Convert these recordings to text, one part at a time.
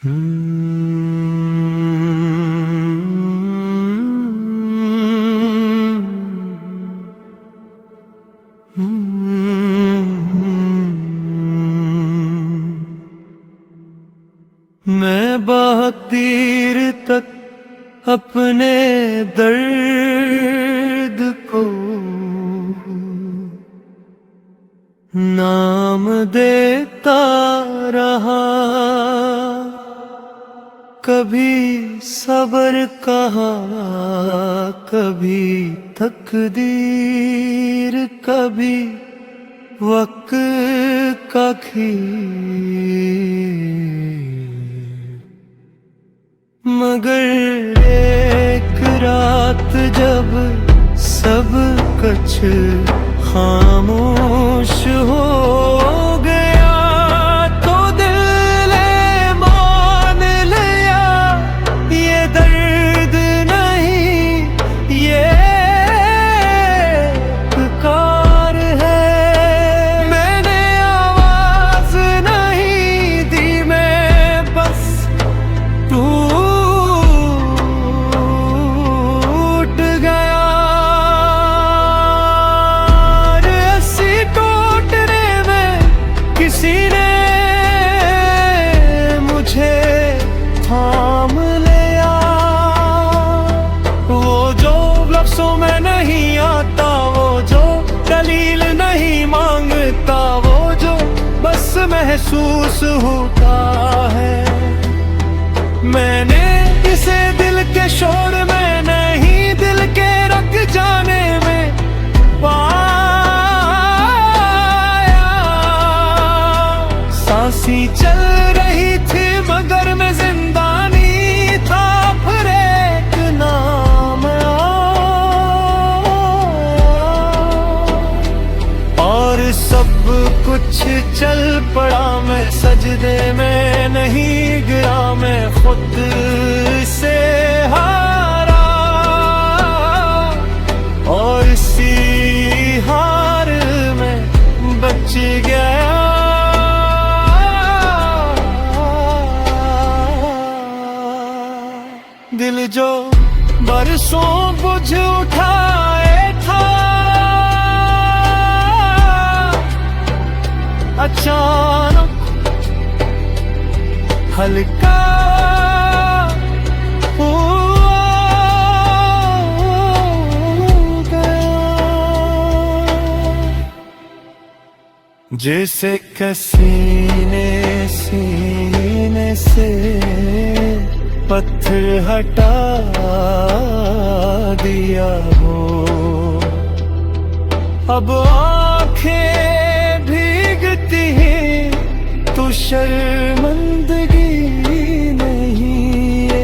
मैं बहुत देर तक अपने दर्द को नाम देता रहा। कभी सब्र कहा, कभी तकदीर, कभी वक्त का खेल। मगर एक रात जब सब कुछ खामोश हो गया तो दिल ने मान लिया ये दर्द नहीं, ये पुकार है। मैंने आवाज नहीं दी, मैं बस टूट गया। रस्सी टूटने में किसी ने मुझे थाम लिया। वो जो लफ्ज़ों में नहीं आता, वो जो दलील नहीं मांगता, वो जो बस महसूस होता है। मैंने इसे दिल के शोर में नहीं, दिल के रख जाने में पाया। सांसी चल रही थी मगर मैं जिंदानी था, फिर एक नाम आया और सब कुछ चल पड़ा। मैं सजदे में नहीं गिरा, मैं खुद से हारा और इसी हार में बच गया। दिल जो बरसों बुझ उठाए था, अचानक हल्का हो गया। जैसे किसी ने सीने से पत्थर हटा दिया हो। अब आंखें भीगती हैं तो शर्मिंदगी नहीं, ये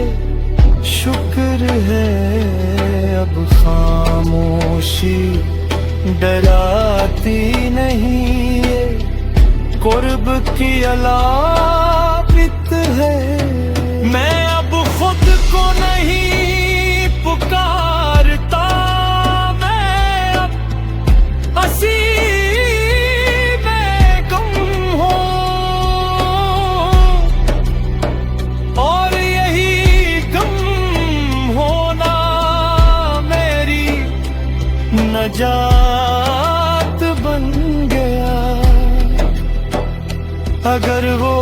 शुक्र है अब खामोशी डराती नहीं। ये कुर्ब की अलामत है। मैं अब खुद को नहीं पुकारता, मैं अब हंसी में गम हूँ और यही गम होना मेरी नजात बन गया। अगर वो